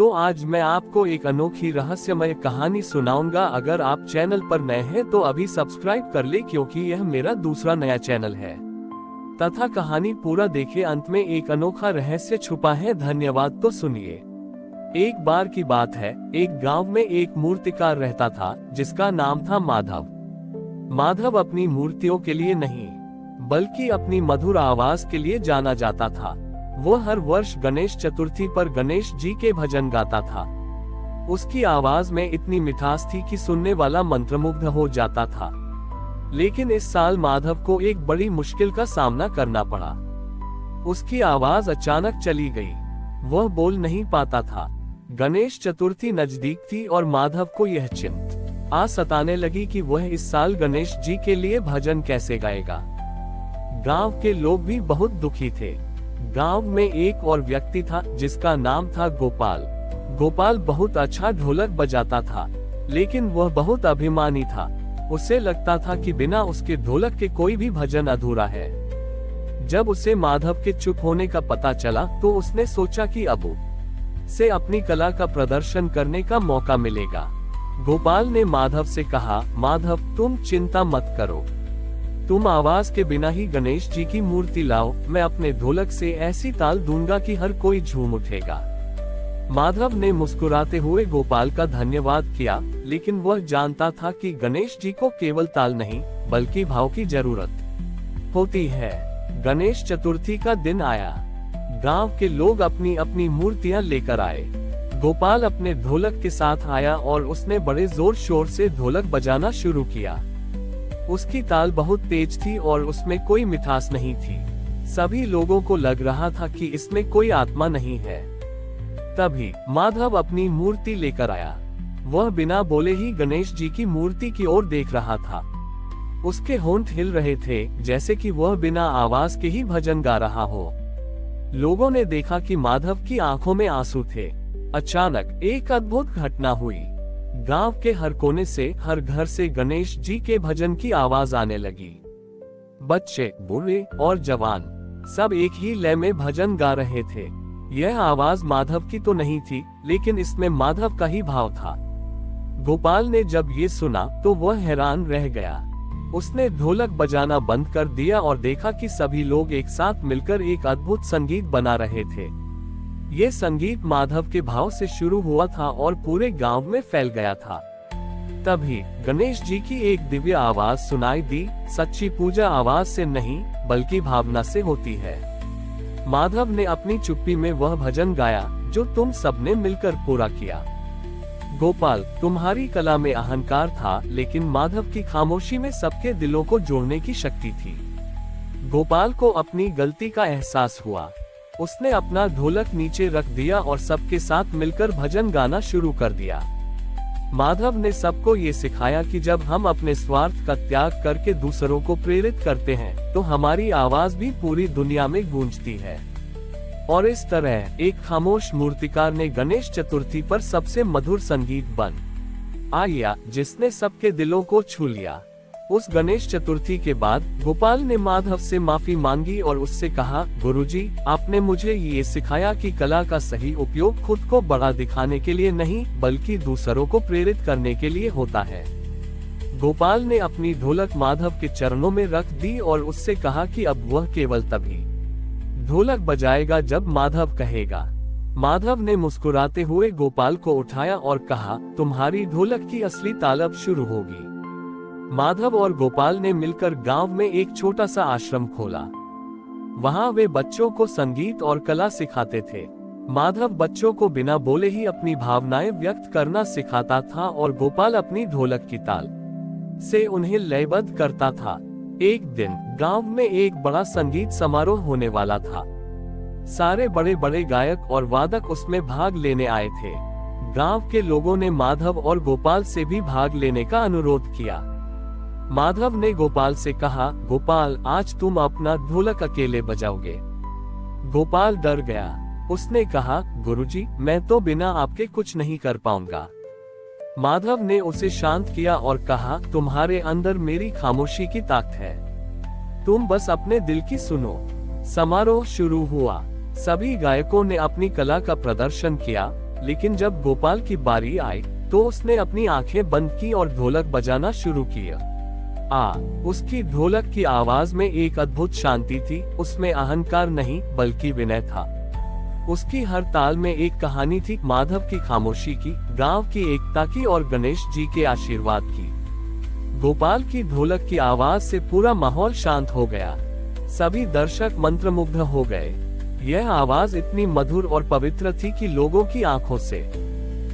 तो आज मैं आपको एक अनोखी रहस्यमय कहानी सुनाऊंगा। अगर आप चैनल पर नए हैं तो अभी सब्सक्राइब कर ले, क्योंकि यह मेरा दूसरा नया चैनल है। तथा कहानी पूरा देखे, अंत में एक अनोखा रहस्य छुपा है। धन्यवाद। तो सुनिए। एक बार की बात है, एक गांव में एक मूर्तिकार रहता था जिसका नाम था माधव। माधव अपनी मूर्तियों के लिए नहीं, बल्कि अपनी मधुर आवाज के लिए जाना जाता था। वो हर वर्ष गणेश चतुर्थी पर गणेश जी के भजन गाता था। उसकी आवाज में इतनी मिठास थी कि सुनने वाला मंत्रमुग्ध हो जाता था। लेकिन इस साल माधव को एक बड़ी मुश्किल का सामना करना पड़ा। उसकी आवाज अचानक चली गई। वह बोल नहीं पाता था। गणेश चतुर्थी नजदीक थी और माधव को यह चिंता सताने लगी कि वह इस साल गणेश जी के लिए भजन कैसे गाएगा। गांव के लोग भी बहुत दुखी थे। गांव में एक और व्यक्ति था जिसका नाम था गोपाल। गोपाल बहुत अच्छा ढोलक बजाता था, लेकिन वह बहुत अभिमानी था। उसे लगता था कि बिना उसके ढोलक के कोई भी भजन अधूरा है। जब उसे माधव के चुप होने का पता चला तो उसने सोचा कि अब उसे अपनी कला का प्रदर्शन करने का मौका मिलेगा। गोपाल ने माधव से कहा, माधव तुम चिंता मत करो, तुम आवाज के बिना ही गणेश जी की मूर्ति लाओ। मैं अपने ढोलक से ऐसी ताल दूंगा कि हर कोई झूम उठेगा। माधव ने मुस्कुराते हुए गोपाल का धन्यवाद किया, लेकिन वह जानता था कि गणेश जी को केवल ताल नहीं, बल्कि भाव की जरूरत होती है। गणेश चतुर्थी का दिन आया। गांव के लोग अपनी अपनी मूर्तियां लेकर आए। गोपाल अपने ढोलक के साथ आया और उसने बड़े जोर शोर से ढोलक बजाना शुरू किया। उसकी ताल बहुत तेज थी और उसमें कोई मिठास नहीं थी। सभी लोगों को लग रहा था कि इसमें कोई आत्मा नहीं है। तभी माधव अपनी मूर्ति लेकर आया। वह बिना बोले ही गणेश जी की मूर्ति की ओर देख रहा था। उसके होंठ हिल रहे थे, जैसे कि वह बिना आवाज के ही भजन गा रहा हो। लोगों ने देखा कि माधव की आंखों में आंसू थे। अचानक एक अद्भुत घटना हुई। गांव के हर कोने से, हर घर से गणेश जी के भजन की आवाज आने लगी। बच्चे, बूढ़े और जवान सब एक ही लय में भजन गा रहे थे। यह आवाज माधव की तो नहीं थी, लेकिन इसमें माधव का ही भाव था। गोपाल ने जब ये सुना तो वह हैरान रह गया। उसने ढोलक बजाना बंद कर दिया और देखा कि सभी लोग एक साथ मिलकर एक अद्भुत संगीत बना रहे थे। ये संगीत माधव के भाव से शुरू हुआ था और पूरे गांव में फैल गया था। तभी गणेश जी की एक दिव्य आवाज सुनाई दी, सच्ची पूजा आवाज से नहीं, बल्कि भावना से होती है। माधव ने अपनी चुप्पी में वह भजन गाया जो तुम सबने मिलकर पूरा किया। गोपाल, तुम्हारी कला में अहंकार था, लेकिन माधव की खामोशी में सबके दिलों को जोड़ने की शक्ति थी। गोपाल को अपनी गलती का एहसास हुआ। उसने अपना ढोलक नीचे रख दिया और सबके साथ मिलकर भजन गाना शुरू कर दिया। माधव ने सबको ये सिखाया कि जब हम अपने स्वार्थ का त्याग करके दूसरों को प्रेरित करते हैं, तो हमारी आवाज भी पूरी दुनिया में गूंजती है। और इस तरह एक खामोश मूर्तिकार ने गणेश चतुर्थी पर सबसे मधुर संगीत बन आया, जिसने सबके दिलों को छू लिया। उस गणेश चतुर्थी के बाद गोपाल ने माधव से माफी मांगी और उससे कहा, गुरुजी, आपने मुझे ये सिखाया कि कला का सही उपयोग खुद को बड़ा दिखाने के लिए नहीं, बल्कि दूसरों को प्रेरित करने के लिए होता है। गोपाल ने अपनी ढोलक माधव के चरणों में रख दी और उससे कहा कि अब वह केवल तभी ढोलक बजाएगा जब माधव कहेगा। माधव ने मुस्कुराते हुए गोपाल को उठाया और कहा, तुम्हारी ढोलक की असली ताल अब शुरू होगी। माधव और गोपाल ने मिलकर गांव में एक छोटा सा आश्रम खोला। वहां वे बच्चों को संगीत और कला सिखाते थे। माधव बच्चों को बिना बोले ही अपनी भावनाएं व्यक्त करना सिखाता था और गोपाल अपनी ढोलक की ताल से उन्हें लयबद्ध करता था। एक दिन गांव में एक बड़ा संगीत समारोह होने वाला था। सारे बड़े बड़े गायक और वादक उसमें भाग लेने आए थे। गांव के लोगों ने माधव और गोपाल से भी भाग लेने का अनुरोध किया। माधव ने गोपाल से कहा, गोपाल, आज तुम अपना ढोलक अकेले बजाओगे। गोपाल डर गया। उसने कहा, गुरुजी, मैं तो बिना आपके कुछ नहीं कर पाऊंगा। माधव ने उसे शांत किया और कहा, तुम्हारे अंदर मेरी खामोशी की ताकत है, तुम बस अपने दिल की सुनो। समारोह शुरू हुआ। सभी गायकों ने अपनी कला का प्रदर्शन किया, लेकिन जब गोपाल की बारी आई तो उसने अपनी आंखें बंद की और ढोलक बजाना शुरू किया। उसकी ढोलक की आवाज में एक अद्भुत शांति थी, उसमें अहंकार नहीं बल्कि विनय था। उसकी हर ताल में एक कहानी थी, माधव की खामोशी की, गांव की एकता की और गणेश जी के आशीर्वाद की। गोपाल की ढोलक की आवाज से पूरा माहौल शांत हो गया। सभी दर्शक मंत्रमुग्ध हो गए। यह आवाज इतनी मधुर और पवित्र थी कि लोगों की आंखों से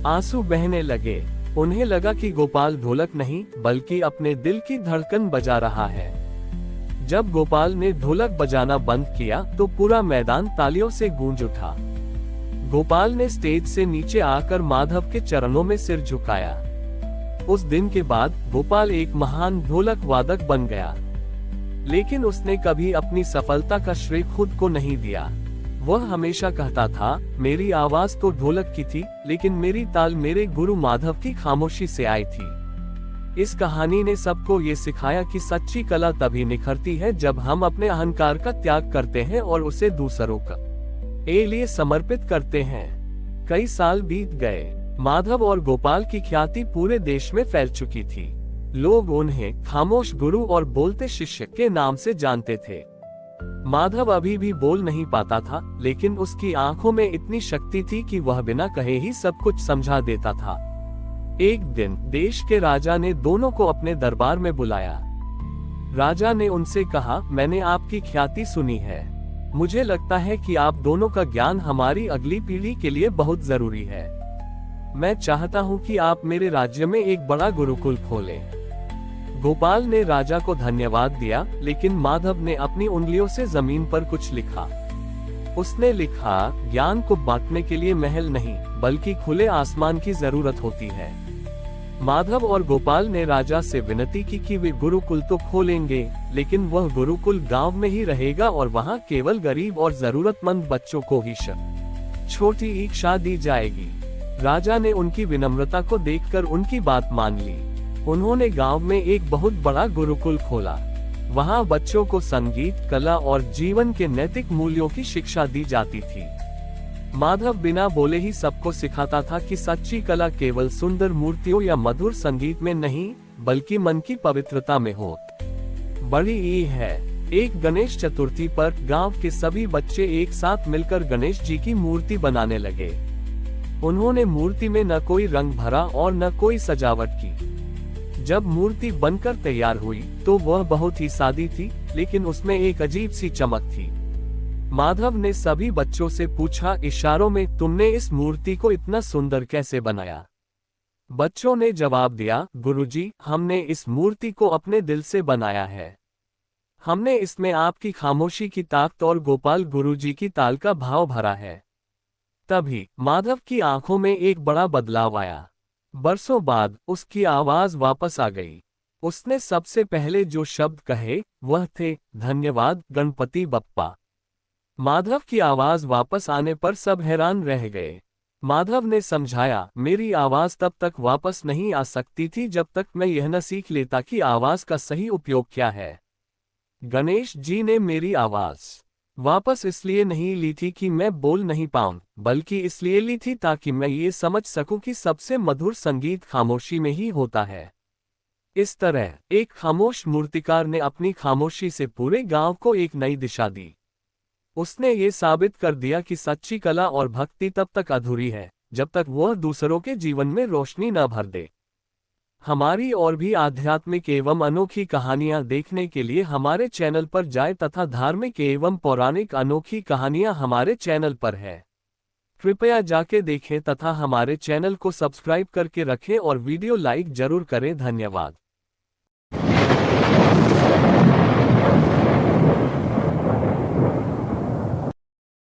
आंसू बहने लगे। उन्हें लगा कि गोपाल ढोलक नहीं बल्कि अपने दिल की धड़कन बजा रहा है। जब गोपाल ने ढोलक बजाना बंद किया तो पूरा मैदान तालियों से गूंज उठा। गोपाल ने स्टेज से नीचे आकर माधव के चरणों में सिर झुकाया। उस दिन के बाद गोपाल एक महान ढोलक वादक बन गया। लेकिन उसने कभी अपनी सफलता का श्रेय खुद को नहीं दिया। वह हमेशा कहता था, मेरी आवाज तो ढोलक की थी, लेकिन मेरी ताल मेरे गुरु माधव की खामोशी से आई थी। इस कहानी ने सबको ये सिखाया कि सच्ची कला तभी निखरती है जब हम अपने अहंकार का त्याग करते हैं और उसे दूसरों का लिए समर्पित करते हैं। कई साल बीत गए। माधव और गोपाल की ख्याति पूरे देश में फैल चुकी थी। लोग उन्हें खामोश गुरु और बोलते शिष्य के नाम से जानते थे। माधव अभी भी बोल नहीं पाता था, लेकिन उसकी आंखों में इतनी शक्ति थी कि वह बिना कहे ही सब कुछ समझा देता था। एक दिन देश के राजा ने दोनों को अपने दरबार में बुलाया। राजा ने उनसे कहा, मैंने आपकी ख्याति सुनी है। मुझे लगता है कि आप दोनों का ज्ञान हमारी अगली पीढ़ी के लिए बहुत जरूरी है। मैं चाहता हूँ कि आप मेरे राज्य में एक बड़ा गुरुकुल खोलें। गोपाल ने राजा को धन्यवाद दिया, लेकिन माधव ने अपनी उंगलियों से जमीन पर कुछ लिखा। उसने लिखा, ज्ञान को बांटने के लिए महल नहीं बल्कि खुले आसमान की जरूरत होती है। माधव और गोपाल ने राजा से विनती की कि वे गुरुकुल तो खोलेंगे, लेकिन वह गुरुकुल गांव में ही रहेगा और वहां केवल गरीब और जरूरतमंद बच्चों को ही छोटी शिक्षा दी जाएगी। राजा ने उनकी विनम्रता को देखकर उनकी बात मान ली। उन्होंने गांव में एक बहुत बड़ा गुरुकुल खोला। वहां बच्चों को संगीत, कला और जीवन के नैतिक मूल्यों की शिक्षा दी जाती थी। माधव बिना बोले ही सबको सिखाता था कि सच्ची कला केवल सुंदर मूर्तियों या मधुर संगीत में नहीं बल्कि मन की पवित्रता में हो। बड़ी ई है। एक गणेश चतुर्थी पर गांव के सभी बच्चे एक साथ मिलकर गणेश जी की मूर्ति बनाने लगे। उन्होंने मूर्ति में न कोई रंग भरा और न कोई सजावट की। जब मूर्ति बनकर तैयार हुई तो वह बहुत ही सादी थी, लेकिन उसमें एक अजीब सी चमक थी। माधव ने सभी बच्चों से पूछा, इशारों में, तुमने इस मूर्ति को इतना सुंदर कैसे बनाया? बच्चों ने जवाब दिया, गुरुजी, हमने इस मूर्ति को अपने दिल से बनाया है। हमने इसमें आपकी खामोशी की ताकत और गोपाल गुरुजी की ताल का भाव भरा है। तभी माधव की आंखों में एक बड़ा बदलाव आया। बरसों बाद उसकी आवाज वापस आ गई। उसने सबसे पहले जो शब्द कहे वह थे, धन्यवाद गणपति बप्पा। माधव की आवाज वापस आने पर सब हैरान रह गए। माधव ने समझाया, मेरी आवाज तब तक वापस नहीं आ सकती थी जब तक मैं यह न सीख लेता कि आवाज का सही उपयोग क्या है। गणेश जी ने मेरी आवाज वापस इसलिए नहीं ली थी कि मैं बोल नहीं पाऊं, बल्कि इसलिए ली थी ताकि मैं ये समझ सकूं कि सबसे मधुर संगीत खामोशी में ही होता है। इस तरह एक खामोश मूर्तिकार ने अपनी खामोशी से पूरे गांव को एक नई दिशा दी। उसने ये साबित कर दिया कि सच्ची कला और भक्ति तब तक अधूरी है जब तक वह दूसरों के जीवन में रोशनी न भर दे। हमारी और भी आध्यात्मिक एवं अनोखी कहानियां देखने के लिए हमारे चैनल पर जाएं तथा धार्मिक एवं पौराणिक अनोखी कहानियां हमारे चैनल पर है। कृपया जाके देखें तथा हमारे चैनल को सब्सक्राइब करके रखें और वीडियो लाइक जरूर करें। धन्यवाद।